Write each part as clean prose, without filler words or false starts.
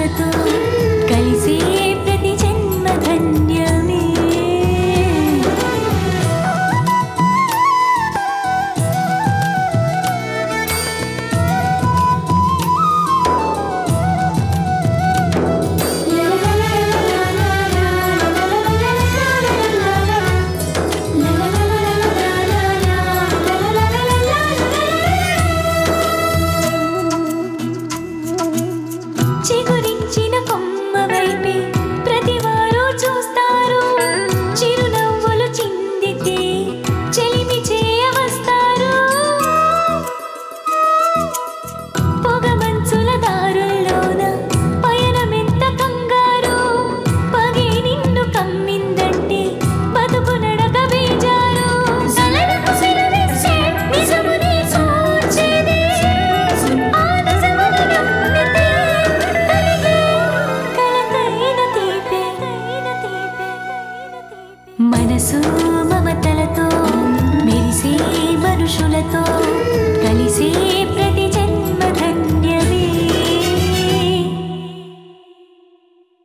మనుషులతో కలిసే ప్రతి జన్మ ధన్యమే. మనసు మమతలతో మెరిసే మనుషులతో కలిసే ప్రతి జన్మ ధన్యమే.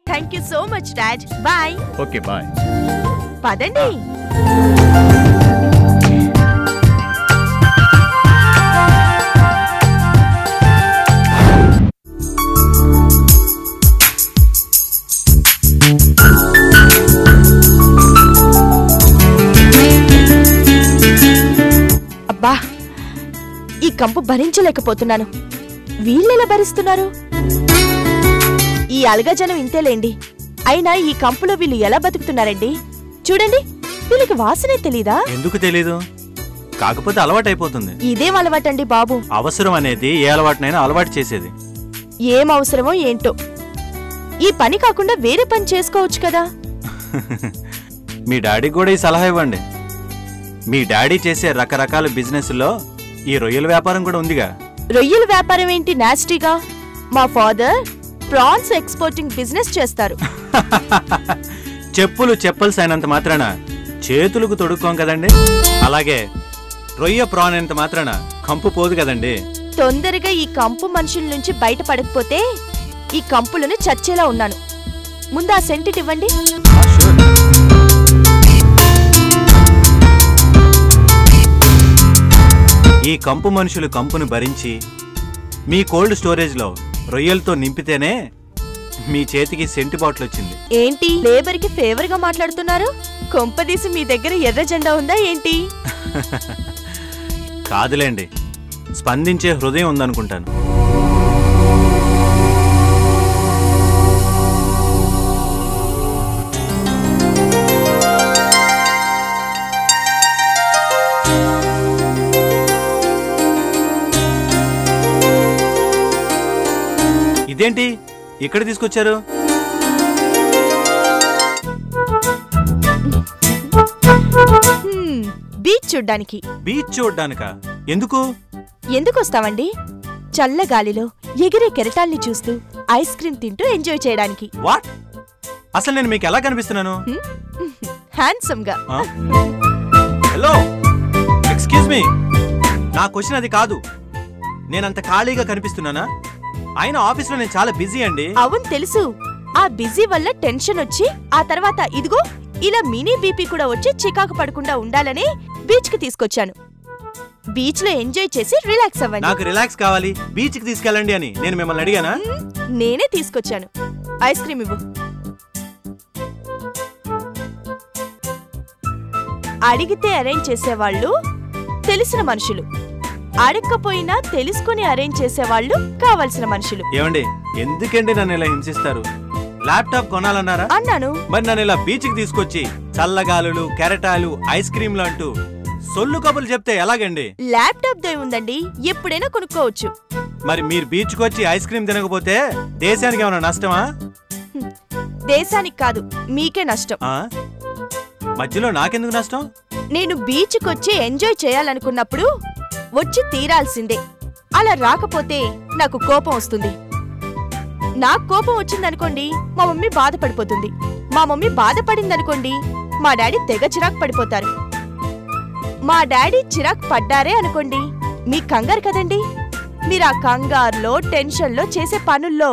Thank you so much dad. Bye. Okay bye. పదండి. అబ్బా, ఈ కంపు భరించలేకపోతున్నాను. వీళ్ళెలా భరిస్తున్నారు? ఈ అలగజనం ఇంతేలేండి. అయినా ఈ కంపులో వీళ్ళు ఎలా బతుకుతున్నారండి? చూడండి, వీళ్ళకి వాసనే తెలీదా? ఎందుకు తెలీదు? కాకపోతే అలవాటైపోతుంది. ఇదేం అలవాటండి బాబు? అవసరం అనేది ఏ అలవాటునైనా అలవాటు చేసేది. ఏం అవసరమో ఏంటో. ఈ పని కాకుండా వేరే పని చేసుకోవచ్చు కదా. మీ డాడీకి కూడా ఈ సలహా ఇవ్వండి. మీ డాడీ చేసే రకరకాల బిజినెస్లో ఈ రొయ్యల వ్యాపారం కూడా ఉందిగా. రొయ్యల వ్యాపారం ఏంటి నాస్టీగా? మా ఫాదర్ ప్రాన్స్ ఎక్స్పోర్టింగ్ బిజినెస్ చేస్తారు. చెప్పులు చెప్పల్స్ అయినంత మాత్రాన చేతులకు తొడుక్కోం కదండి. అలాగే రొయ్య ప్రాన్ అయినంత మాత్రాన కంపు పోదు కదండి. తొందరగా ఈ కంపు మనుషుల నుంచి బయటపడకపోతే ఈ కంపులను చచ్చేలా ఉన్నాను. ముందు ఆ సెంట్ ఇవ్వండి. ఈ కంపు మనుషులు కంపును భరించి మీ కోల్డ్ స్టోరేజ్లో రొయ్యలతో నింపితేనే మీ చేతికి సెంటు బాటిల్ వచ్చింది. ఏంటి లేబర్ కి ఫేవర్ గా మాట్లాడుతున్నారు? కొంపదీసి మీ దగ్గర ఎర్ర జెండా ఉందా ఏంటి? కాదులేండి, స్పందించే హృదయం ఉందనుకుంటాను. ఇదేంటి ఇక్కడ తీసుకొచ్చారు? బీచ్ చూడ్డానికి. బీచ్ చూడ్డానికా? ఎందుకు? ఎందుకు వస్తామండి? చల్లగాలిలో ఎగిరే కెరటాల్ని చూస్తూ ఐస్ క్రీమ్ తింటూ ఎంజాయ్ చేయడానికి. వాట్? అసలు నేను మీకు ఎలా కనిపిస్తున్నాను? హ్యాండ్సమ్ గా. హలో, ఎక్స్క్యూజ్ మీ, నా క్వశ్చన్ అది కాదు. నేనంత ఖాళీగా కనిపిస్తున్నానా? అయినా ఆఫీస్లో నేను చాలా బిజీ అండి. అవును తెలుసు. ఆ బిజీ వల్ల టెన్షన్ వచ్చి ఆ తర్వాత ఇదిగో ఇలా మినీ బీపీ కూడా వచ్చి చికాకు పడకుండా ఉండాలని బీచ్ కి తీసుకొచ్చాను. బీచ్ లో ఎంజాయ్ చేసి రిలాక్స్ అవ్వండి. నాకు రిలాక్స్ కావాలి, బీచ్ కి తీసుకెళ్ళండి అని నేను మిమ్మల్ని అడిగానా? నేనే తీసుకొచ్చాను. ఐస్ క్రీమ్ ఇవ్వు. అడిగితే అరేంజ్ చేసేవాళ్ళు తెలిసిన మనుషులు, అడగకపోయినా తెలుసుకుని అరేంజ్ చేసేవాళ్ళు కావాల్సిన మనుషులు. ఏమండి, ఎందుకండి నన్ను ఇలా హింసిస్తారు? ల్యాప్టాప్ కొనాలన్నారా? అన్నాను. మరి నన్ను ఇలా బీచ్ కి తీసుకొచ్చి చల్లగాలులు, కెరటాలు, ఐస్ క్రీంలు అంటూ సొల్లు కబుర్లు చెప్తే ఎలాగండి? ల్యాప్టాప్ దే ఉందండి, ఎప్పుడైనా కొనుక్కోవచ్చు. మరి మీరు బీచ్ కు వచ్చి ఐస్ క్రీమ్ తినకపోతే దేశానికి ఏమైనా నష్టమా? దేశానికి కాదు, మీకే నష్టం. మధ్యలో నాకెందుకు నష్టం? నేను బీచ్ కొచ్చి ఎంజాయ్ చేయాలనుకున్నప్పుడు వచ్చి తీరాల్సిందే. అలా రాకపోతే నాకు కోపం వస్తుంది. నాకు కోపం వచ్చిందనుకోండి మా మమ్మీ బాధపడిపోతుంది. మా మమ్మీ బాధపడిందనుకోండి మా డాడీ తెగ చిరాకు పడిపోతారు. మా డాడీ చిరాకు పడ్డారే అనుకోండి మీ కంగారు కదండి. మీరు ఆ కంగారులో టెన్షన్లో చేసే పనుల్లో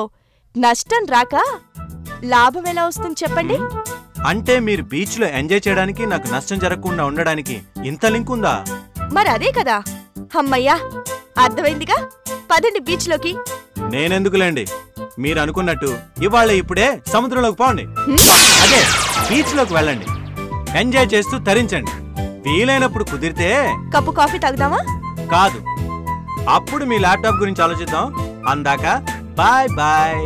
నష్టం రాక లాభం ఎలా వస్తుంది చెప్పండి? అంటే మీరు బీచ్ లో ఎంజాయ్ చేయడానికి, నాకు నష్టం జరగకుండా ఉండడానికి ఇంత లింక్ ఉందా? మరి అదే కదా. అమ్మయ్యా, అర్థమైందిగా. పదండి బీచ్ లోకి. నేనెందుకులేండి, మీరు అనుకున్నట్టు ఇవాళ ఇప్పుడే సముద్రంలోకి పోండి. అదే బీచ్ లోకి వెళ్ళండి, ఎంజాయ్ చేస్తూ తరించండి. వీలైనప్పుడు కుదిరితే కప్పు కాఫీ తాగుదామా? కాదు, అప్పుడు మీ ల్యాప్టాప్ గురించి ఆలోచిద్దాం. అందాక బాయ్ బాయ్.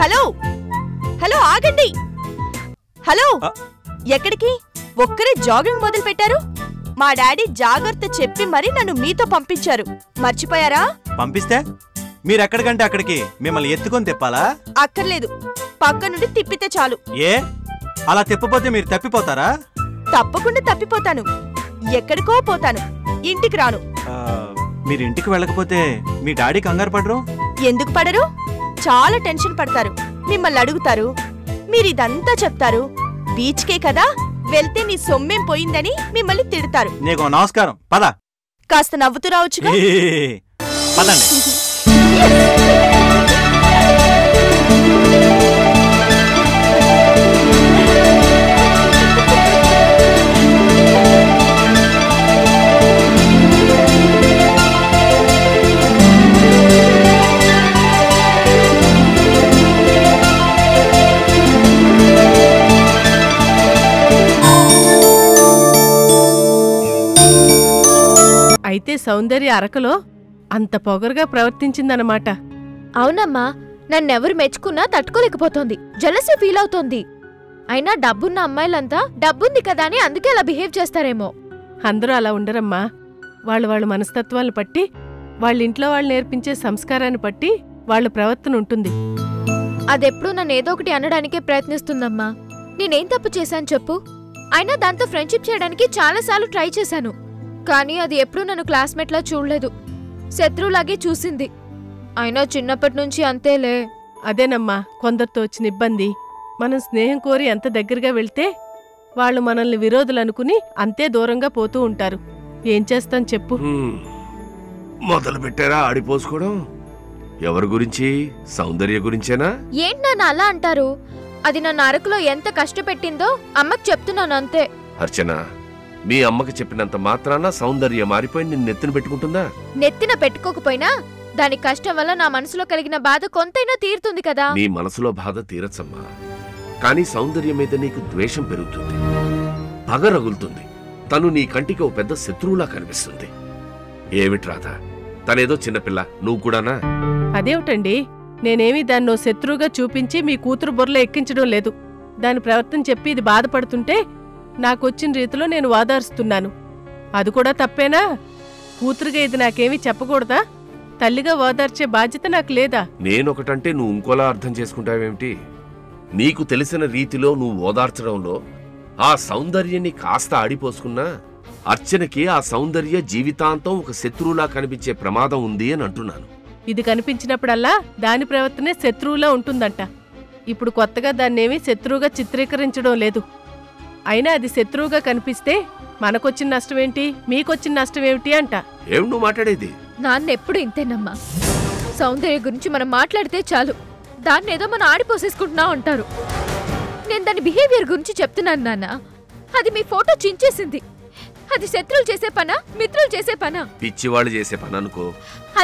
హలో హలో, ఆగండి. హలో, ఎక్కడికి? ఒక్కరే జాగింగ్ మొదలు పెట్టారు. మా డాడీ జాగ్రత్త చెప్పి మరి నన్ను మీతో పంపించారు, మర్చిపోయారా? పంపిస్తే మీరెక్కడికంటే అక్కడికి మిమ్మల్ని ఎత్తుకొని తిప్పాలా? అక్కర్లేదు, పక్క నుండి తిప్పితే చాలు. ఏ, అలా తిప్పపోతే మీరు తప్పిపోతారా? తప్పకుండా తప్పిపోతాను, ఎక్కడికో పోతాను, ఇంటికి రాను. మీరు ఇంటికి వెళ్ళకపోతే మీ డాడీ కంగారు పడరు? ఎందుకు పడరు? చాలా టెన్షన్ పడతారు. మిమ్మల్ని అడుగుతారు, మీరిదంతా చెప్తారు. బీచ్కే కదా వెళ్తే నీ సొమ్మేం పోయిందని మిమ్మల్ని తిడతారు. నీకు నమస్కారం, పద. కాస్త నవ్వుతూ రావచ్చుగా. పదండి. అయితే సౌందర్య అరకలో అంత పొగరుగా ప్రవర్తించిందన్నమాట. అవునమ్మా, నన్నెవరు మెచ్చుకున్నా తట్టుకోలేకపోతోంది, జలసీ ఫీల్ అవుతోంది. అయినా డబ్బున్న అమ్మాయిలంతా డబ్బుంది కదా అని అందుకే అలా బిహేవ్ చేస్తారేమో. అందరూ అలా ఉండరమ్మా. వాళ్ళ మనస్తత్వాలను బట్టి, వాళ్ళింట్లో వాళ్ళు నేర్పించే సంస్కారాన్ని బట్టి వాళ్ళ ప్రవర్తన ఉంటుంది. అదెప్పుడూ నన్ను ఏదో ఒకటి అనడానికే ప్రయత్నిస్తుందమ్మా. నేనేం తప్పు చేశాను చెప్పు? అయినా దాంతో ఫ్రెండ్షిప్ చేయడానికి చాలాసార్లు ట్రై చేశాను, కానీ అది ఎప్పుడూ నన్ను క్లాస్మేట్లా చూడలేదు, శత్రువులాగే చూసింది. అయినా చిన్నప్పటి నుంచి అంతేలే. అదేనమ్మా కొందరితో వచ్చిన ఇబ్బంది. మనం స్నేహం కోరి ఎంత దగ్గరగా వెళ్తే వాళ్ళు మనల్ని విరోధులనుకుని అంతే దూరంగా పోతూ ఉంటారు. ఏం చేస్తాం చెప్పు? మొదలు పెట్టారా ఆడిపోసుకోవడం? ఎవరి గురించి? సౌందర్య గురించేనా? ఏంటి నాన్న అలా అంటారు? అది నన్ను అరకులో ఎంత కష్టపెట్టిందో అమ్మకి చెప్తున్నాను అంతే. అర్చన, మీ అమ్మకి చెప్పినంత మాత్రాన సౌందర్య మారిపోయి నిన్ను నెత్తిన పెట్టుకుంటుందా? నెత్తిన పెట్టుకోకపోయినా దాని కష్టం వల్ల నా మనసులో కలిగిన బాధ కొంతైనా తీరుతుంది కదా. నీ మనసులో బాధ తీరచ్చమ్మా, కానీ సౌందర్య మీద నీకు ద్వేషం పెరుగుతుంది, పగ రగులుతుంది. తను నీ కంటికి ఓ పెద్ద శత్రువులా కనిపిస్తుంది. ఏమిట్రాదా, తనేదో చిన్నపిల్ల, నువ్వు కూడానా? అదేమిటండి, నేనేమీ దాన్నో శత్రువుగా చూపించి మీ కూతురు బుర్రలో ఎక్కించడం లేదు. దాని ప్రవర్తన చెప్పి ఇది బాధపడుతుంటే నాకొచ్చిన రీతిలో నేను వాదారుస్తున్నాను. అది కూడా తప్పేనా? కూతురుగా ఇది నాకేమీ చెప్పకూడదా? తల్లిగా ఓదార్చే బాధ్యత నాకు లేదా? నేనొకటంటే నువ్వు ఇంకోలా అర్థం చేసుకుంటావేమిటి? నీకు తెలిసిన రీతిలో నువ్వు ఓదార్చడంలో ఆ సౌందర్యాన్ని కాస్త ఆడిపోసుకున్నా అర్చనకి ఆ సౌందర్య జీవితాంతం ఒక శత్రువులా కనిపించే ప్రమాదం ఉంది అని అంటున్నాను. ఇది కనిపించినప్పుడల్లా దాని ప్రవర్తనే శత్రువులా ఉంటుందంట. ఇప్పుడు కొత్తగా దాన్నేమీ శత్రువుగా చిత్రీకరించడం లేదు. అయినా అది శత్రువుగా కనిపిస్తే మనకొచ్చిన నష్టమేంటి, మీకొచ్చిన నష్టమేమిటి అంట. ఏం నువ్వు మాట్లాడేది? నాన్నెప్పుడు ఇంతేనమ్మా. సౌందర్య గురించి మనం మాట్లాడితే చాలు దాన్నేదో మనం ఆడిపోసేసుకుంటున్నాం అంటారు. నేను దాని బిహేవియర్ గురించి చెప్తున్నాను నాన్న. అది మీ ఫోటో చించేసింది. అది శత్రువులు చేసే పనా, మిత్రులు చేసే పనా? పిచ్చివాళ్ళు చేసే పని అనుకో.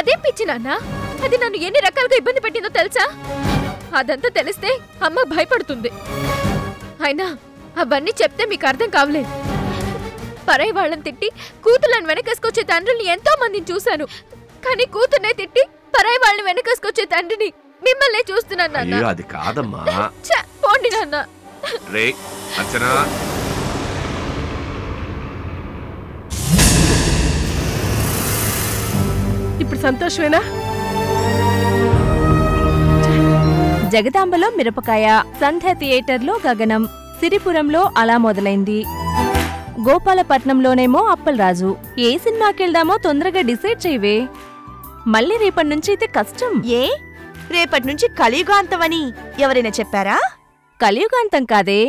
అదేం పిచ్చి నాన్న, అది నన్ను ఎన్ని రకాలుగా ఇబ్బంది పెట్టిందో తెలుసా? అదంతా తెలిస్తే అమ్మ భయపడుతుంది. అయినా అవన్నీ చెప్తే మీకు అర్థం కావలేదు. పరాయి వాళ్ళని తిట్టి కూతుర్లను వెనకేసుకొచ్చే తండ్రిని ఎంతో మందిని చూశాను, కానీ కూతుర్నే తిట్టి పరాయి వాళ్ళని వెనకేసుకొచ్చే తండ్రిని మిమ్మల్నే చూస్తున్నాను నాన్న. అది కాదమ్మా. పోండి నాన్న. రే అర్చన, ఇప్పుడు సంతోషమేనా? జగదాంబలో మిరపకాయ, సంధ్య థియేటర్లో గగనం, సిరిపురంలో అలా మొదలైంది. గోపాలపట్నంలోనేమో అప్పలరాజు. ఏ సినిమాకెళ్దామో తొందరగా డిసైడ్ చేయవే. మళ్ళీ రేపటి అయితే కష్టం. ఏ, రేపటి నుంచి కలియుగాంతమని ఎవరైనా చెప్పారా? కలియుగాంతం కాదే,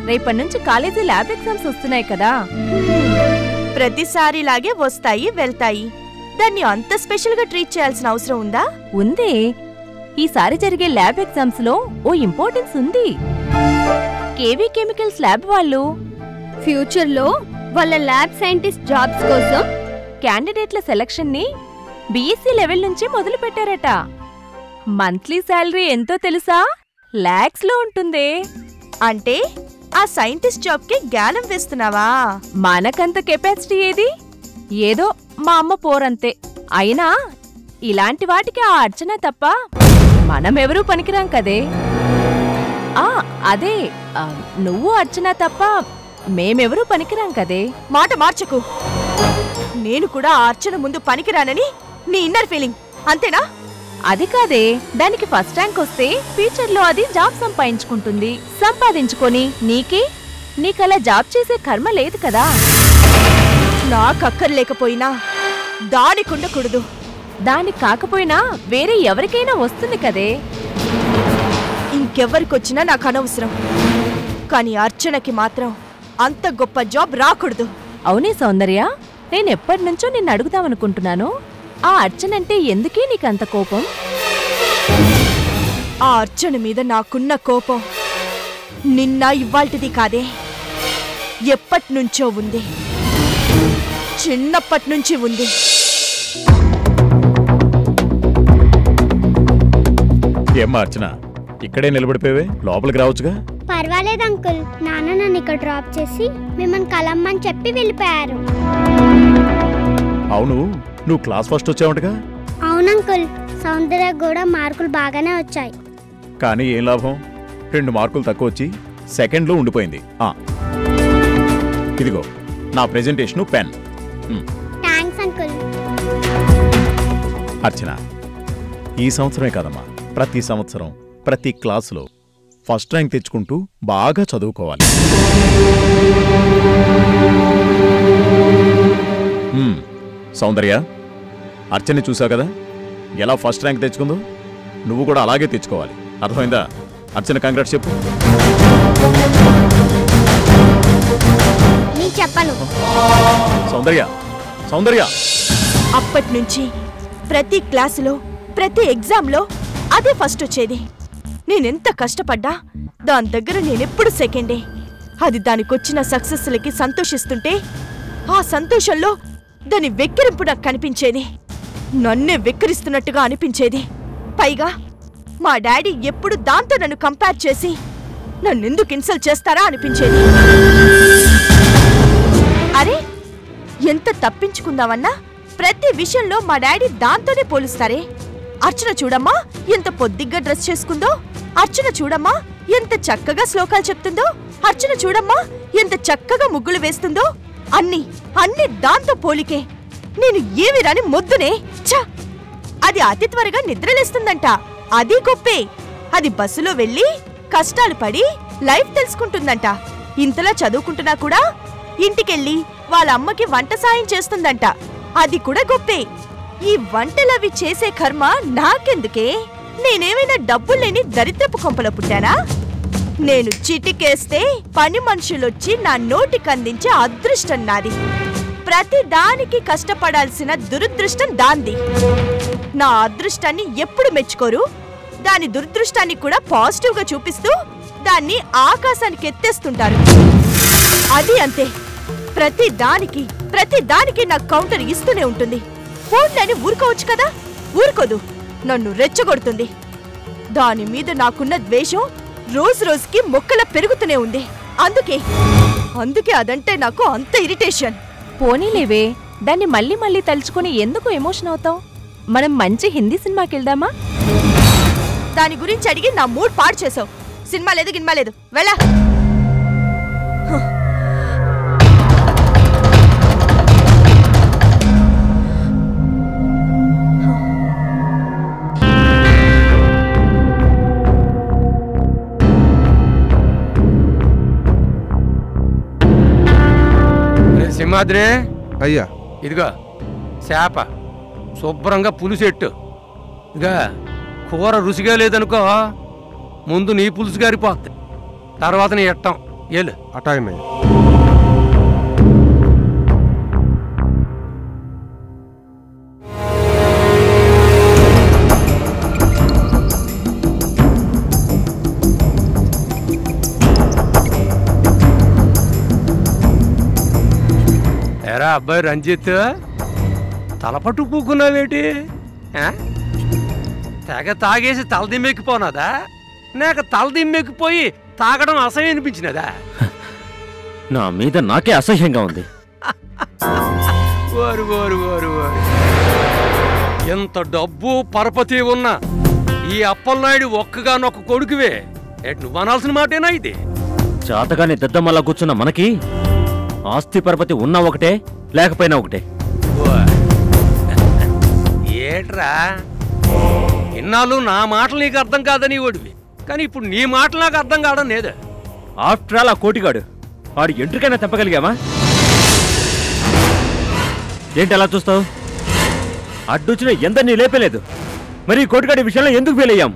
రేపటి కాలేజీ ల్యాబ్ ఎగ్జామ్స్ వస్తున్నాయి కదా. ప్రతిసారిలాగే వస్తాయి వెళ్తాయి. దాన్ని అంత స్పెషల్ గా ట్రీట్ చేయాల్సిన అవసరం ఉందా? ఉందే, ఈసారి జరిగే ల్యాబ్ ఎగ్జామ్స్ లో ఓ ఇంపార్టెన్స్ ఉంది. కేవీ కెమికల్స్ ల్యాబ్ వాళ్ళు ఫ్యూచర్లో వాళ్ళ ల్యాబ్ సైంటిస్ట్ జాబ్స్ కోసం క్యాండిడేట్ల సెలక్షన్ ని బీఎస్సీ లెవెల్ నుంచి మొదలు పెట్టారట. మంత్లీ శాలరీ ఎంతో తెలుసా? లాక్స్ లో ఉంటుంది. అంటే ఆ సైంటిస్ట్ జాబ్ కి గ్యాలం వేస్తున్నావా? మనకంత కెపాసిటీ ఏది? ఏదో మా అమ్మ పోరంతే. అయినా ఇలాంటి వాటికి ఆ అర్చన తప్ప మనమెవరూ పనికిరాం కదే. అదే నువ్వు అర్చన తప్ప మేమెవరూ పనికిరాం కదే. మాట మార్చకు. నేను కూడా ఆ అర్చన ముందు పనికిరానని నీ ఇన్నర్ ఫీలింగ్, అంతేనా? అది కాదే, దానికి ఫస్ట్ ర్యాంక్ వస్తే ఫ్యూచర్లో అది జాబ్ సంపాదించుకుంటుంది. సంపాదించుకొని నీకలా జాబ్ చేసే కర్మ లేదు కదా. నాకక్కర్లేకపోయినా దానికుండకూడదు. దానికి కాకపోయినా వేరే ఎవరికైనా వస్తుంది కదే. ఇంకెవ్వరికొచ్చినా నాకు అనవసరం, కానీ అర్చనకి మాత్రం అంత గొప్ప జాబ్ రాకూడదు. అవునే సౌందర్య, నేనెప్పటినుంచో నిన్ను అడుగుదామనుకుంటున్నాను. ఆ అర్చనంటే ఎందుకే నీకంత కోపం? ఆ అర్చన మీద నాకున్న కోపం నిన్న ఇవ్వాల్టిది కాదే, ఎప్పటినుంచో ఉంది. చిన్నప్పటినుంచి ఉంది. ఏమ్మా అర్చన, ఇక్కడే నిలబడిపోయావే, లోపలికి రావచ్చుగా? పర్వాలేదు అంకుల్, నాన్న నన్ను ఇక్కడ డ్రాప్ చేసి మిమ్మల్ని కలమ్మని చెప్పి వెళ్ళిపోయారు. అవును, నువ్వు క్లాస్ ఫస్ట్ వచ్చావంటగా? అవునంకుల్, సౌందర్య కూడా మార్కులు బాగానే వచ్చాయి. కానీ ఏం లాభం, 2 మార్కులు తక్కువ వచ్చి సెకండ్లో ఉండిపోయింది. ఇదిగో నా presentation, pen. Thanks uncle. Archana, ఈ సంవత్సరమే కాదమ్మా, ప్రతి సంవత్సరం ప్రతి క్లాసులో ఫస్ట్ ర్యాంక్ తెచ్చుకుంటూ బాగా చదువుకోవాలి. సౌందర్య, అర్చన చూసావు కదా ఎలా ఫస్ట్ ర్యాంక్ తెచ్చుకుందో? నువ్వు కూడా అలాగే తెచ్చుకోవాలి, అర్థమైందా? అర్చన కంగ్రాట్స్ చెప్పు. చెప్పను. సౌందర్య, సౌందర్య. అప్పటినుంచి ప్రతి క్లాసులో ప్రతి ఎగ్జామ్లో అదే ఫస్ట్ వచ్చేది. నేనెంత కష్టపడ్డా దాని దగ్గర నేనెప్పుడు సెకండే. అది దానికొచ్చిన సక్సెస్లకి సంతోషిస్తుంటే ఆ సంతోషంలో దాని వెక్కిరింపు నాకు కనిపించేది. నన్నే వెక్కిరిస్తున్నట్టుగా అనిపించేది. పైగా మా డాడీ ఎప్పుడు దాంతో నన్ను కంపేర్ చేసి నన్నెందుకు ఇన్సల్ట్ చేస్తారా అనిపించేది. అరే, ఎంత తప్పించుకుందామన్నా ప్రతి విషయంలో మా డాడీ దాంతోనే పోలుస్తారే. అర్చన చూడమ్మా ఎంత పొద్దిగ్గా డ్రెస్ చేసుకుందో, అర్చన చూడమ్మా ఎంత చక్కగా శ్లోకాలు చెప్తుందో, అర్చన చూడమ్మా ఎంత చక్కగా ముగ్గులు వేస్తుందో, అన్ని దాంతో పోలికే. నేను ఏమి రాని మొద్దునే. ఛ! అది అతి త్వరగా నిద్రలేస్తుందంట, అది గొప్పే. అది బస్సులో వెళ్ళి కష్టాలు పడి లైఫ్ తెలుసుకుంటుందంట. ఇంతలా చదువుకుంటున్నా కూడా ఇంటికెళ్ళి వాళ్ళ అమ్మకి వంట సాయం చేస్తుందంట, అది కూడా గొప్పే. ఈ వంటలవి చేసే కర్మ నాకెందుకే? నేనేమైనా డబ్బులేని దరిద్రపు కొంపలో పుట్టానా? నేను చిటికేస్తే పని మనుషులొచ్చి నా నోటికందించే అదృష్టం నాది. ప్రతి దానికి కష్టపడాల్సిన దురదృష్టం దాంది. నా అదృష్టాన్ని ఎప్పుడు మెచ్చుకోరు, దాని దురదృష్టాన్ని కూడా పాజిటివ్గా చూపిస్తూ దాన్ని ఆకాశానికి ఎత్తేస్తుంటారు. అది అంతే, ప్రతి దానికి నాకు కౌంటర్ ఇస్తూనే ఉంటుంది. ఫోన్లని ఊరుకోవచ్చు కదా, ఊరుకోదు, నన్ను రెచ్చగొడుతుంది. దాని మీద నాకున్న ద్వేషం రోజు రోజుకి మొక్కలా పెరుగుతూనే ఉంది. అందుకే అదంటే నాకు అంత ఇరిటేషన్. పోనీలేవే, దాన్ని మళ్ళీ మళ్ళీ తలుచుకుని ఎందుకు ఎమోషన్ అవుతావు? మనం మంచి హిందీ సినిమాకి వెళ్దామా? దాని గురించి అడిగి నా మూడ్ పాడు చేసావు. సినిమా లేదు గిన్మా లేదు, వెళ్ళా. సింహాద్రి అయ్యా, ఇదిగా చేప శుభ్రంగా పులుసెట్టు. ఇక కూర రుచిగా లేదనుకో, ముందు నీ పులుసు గారిపోద్ది, తర్వాత నీ ఎట్టం. ఏలు అటాయమయ్య. అబ్బాయి రంజిత్ తలపట్టు కూకున్నావేటి? తెగ తాగేసి తలదిమ్మెక్కిపోనాదా? నాకు తలదిమ్మెక్కిపోయి తాగడం అసహ్యం అనిపించినదా? నా మీద నాకే అసహ్యంగా ఉంది. ఎంత డబ్బు పరపతి ఉన్నా ఈ అప్పలనాయుడు ఒక్కగానొక్క కొడుకువే. నువ్వు అనాల్సిన మాటేనా ఇది? చాతగానే దద్దమ్మలా కూర్చున్న మనకి ఆస్తి పరపతి ఉన్నా ఒకటే, లేకపోయినా ఒకటే. ఏట్రా ఇన్నాళ్ళు నా మాటలు నీకు అర్థం కాదని ఓడివి, కానీ ఇప్పుడు నీ మాటలు నాకు అర్థం కావడం లేదా? ఆఫ్టర్ ఆల్ ఆ కోటిగాడు వాడు ఎంట్రికైనా తెంపగలిగామా? ఏంటి అలా చూస్తావు? అడ్డొచ్చిన ఎందరినీ లేపలేదు, మరి కోటిగాడి విషయంలో ఎందుకు ఫెయిల్ అయ్యాం?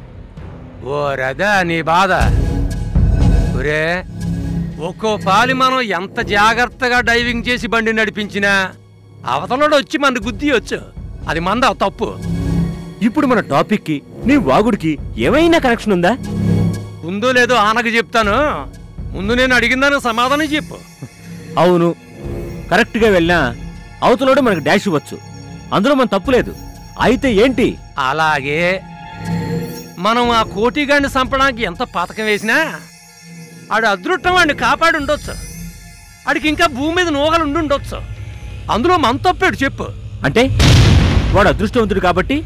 ఓ రదా నీ బాధ. ఒరే, ఒక్కో పాలి మనం ఎంత జాగ్రత్తగా డైవింగ్ చేసి బండి నడిపించినా అవతలడు వచ్చి మన గుద్ది వచ్చు. అది మంద తప్పు. ఇప్పుడు మన టాపిక్ కి నీ వాగుడికి ఏమైనా కనెక్షన్ ఉందా? ఉందో లేదో ఆనకు చెప్తాను, ముందు నేను అడిగిందని సమాధానం చెప్పు. అవును, కరెక్ట్గా వెళ్ళినా అవతలోడు మనకు డాష్ ఇవ్వచ్చు, అందులో మన తప్పు లేదు. అయితే ఏంటి? అలాగే మనం ఆ కోటిగాడిని చంపడానికి ఎంత పథకం వేసినా ఆడు అదృష్టం వాడిని కాపాడి ఉండొచ్చు. ఆడికి ఇంకా భూమి మీద నూగలు ఉండుండొచ్చు, అందులో మన తప్పేడు చెప్పు. అంటే వాడు అదృష్టవంతుడు కాబట్టి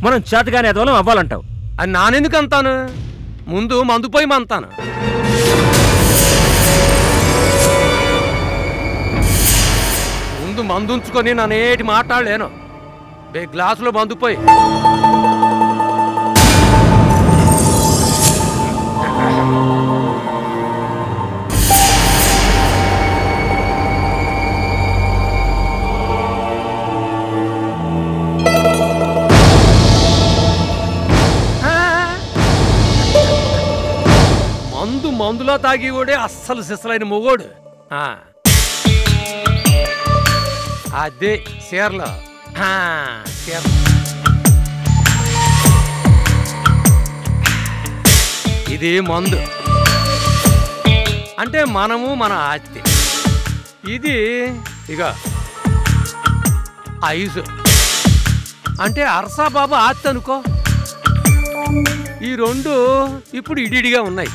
మనం చేతగానే ఎదవలం అవ్వాలంటావు? అది నానెందుకు అంతాను? ముందు మందుపోయి మంతాను. ముందు మందుంచుకొని నన్నేటి మాట్లాడలేను. గ్లాసులో మందుపోయి. మందులో తాగి కూడా అస్సలు సిస్సలైన మొగోడు. అదే చీరలో ఇది మందు అంటే మనము మన ఆస్తి. ఇది ఇక ఐసు అంటే అరసాబాబు ఆస్తి అనుకో. ఈ రెండు ఇప్పుడు ఇడిడిగా ఉన్నాయి.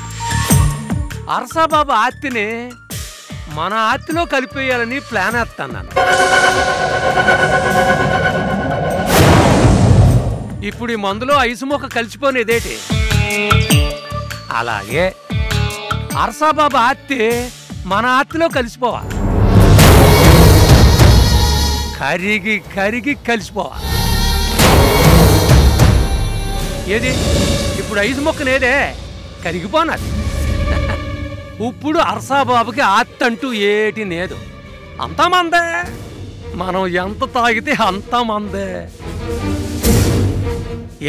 అరసాబాబు ఆస్తిని మన ఆస్తిలో కలిపేయాలని ప్లాన్ వేస్తాను నేను. ఇప్పుడు ఈ మందులో ఐసు మొక్క కలిసిపోనేదేటి, అలాగే అరసాబాబు ఆస్తి మన ఆస్తిలో కలిసిపోవాలి. కరిగి కరిగి కలిసిపోవాలి. ఏది ఇప్పుడు ఐసు మొక్కనేదే కరిగిపోనాది. ఇప్పుడు అరసాబాబుకి ఆస్తి అంటూ ఏటి లేదు, అంతా మందే. మనం ఎంత తాగితే అంతా మందే.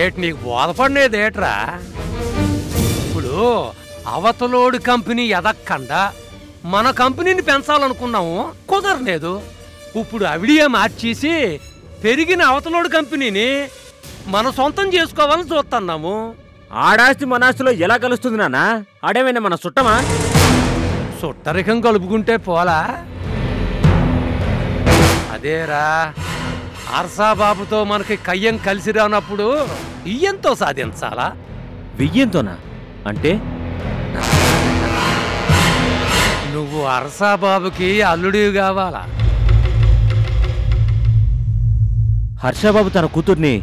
ఏటి నీకు బోధపడినేదేట్రా? ఇప్పుడు అవతలోడు కంపెనీ ఎదక్కండా మన కంపెనీని పెంచాలనుకున్నాము, కుదరలేదు. ఇప్పుడు అవిడియే మార్చేసి పెరిగిన అవతలోడు కంపెనీని మన సొంతం చేసుకోవాలని చూస్తున్నాము. ఆడాస్తి మనాస్తిలో ఎలా కలుస్తుంది నాన్న? ఆడేమైనా మన చుట్టమా? చుట్టరికం కలుపుకుంటే పోలా? అదేరా, అరసాబాబుతో మనకి కయ్యం కలిసి రానప్పుడు ఇయ్యంతో సాధించాలా? వెయ్యంతోనా అంటే? నువ్వు అరసాబాబుకి అల్లుడివి కావాలా? హర్షబాబు తన కూతుర్ని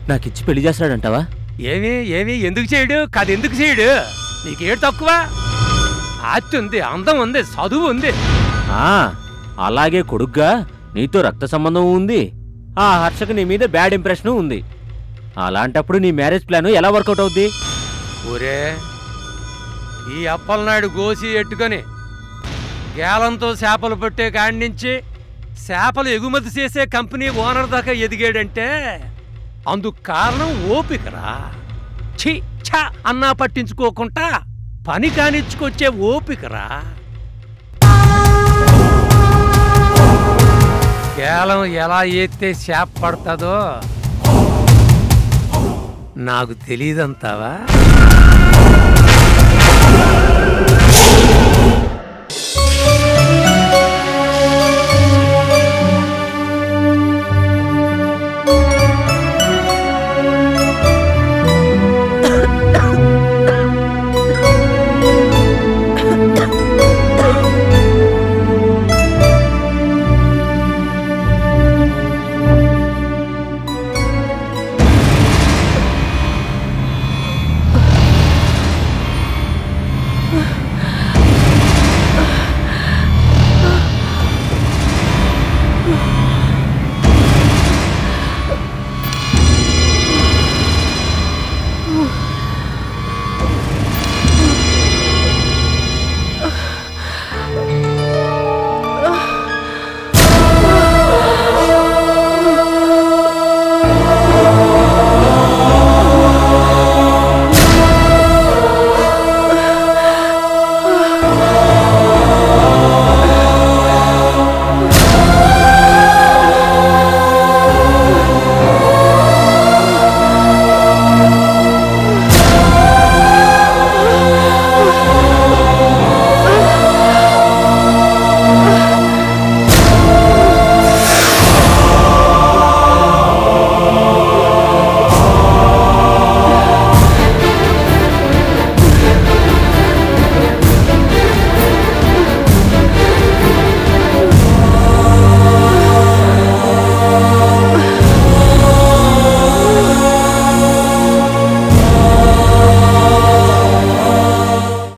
నాకిచ్చి పెళ్లి చేస్తాడంటావా? ఏమి ఏమి ఎందుకు చేయడు? కాదు ఎందుకు చేయడు? నీకేడు తక్కువ? ఆస్తి ఉంది, అందం ఉంది, చదువు ఉంది. అలాగే కొడుగ్గా నీతో రక్త సంబంధం ఉంది. ఆ హర్షకు నీ మీద బ్యాడ్ ఇంప్రెషన్ ఉంది. అలాంటప్పుడు నీ మ్యారేజ్ ప్లాన్ ఎలా వర్కౌట్ అవుద్ది? ఒరే, ఈ అప్పలనాయుడు గోసి ఎట్టుకొని గేలంతో చేపలు పట్టే కాడి నుంచి చేపలు ఎగుమతి చేసే కంపెనీ ఓనర్ దాకా ఎదిగాడంటే అందుకు కారణం ఓపికరా. ఛీ ఛా అన్నా పట్టించుకోకుండా పని కానిచ్చుకొచ్చే ఓపికరా. గేలం ఎలా ఎత్తే చేప పడుతుందో నాకు తెలియదంటావా?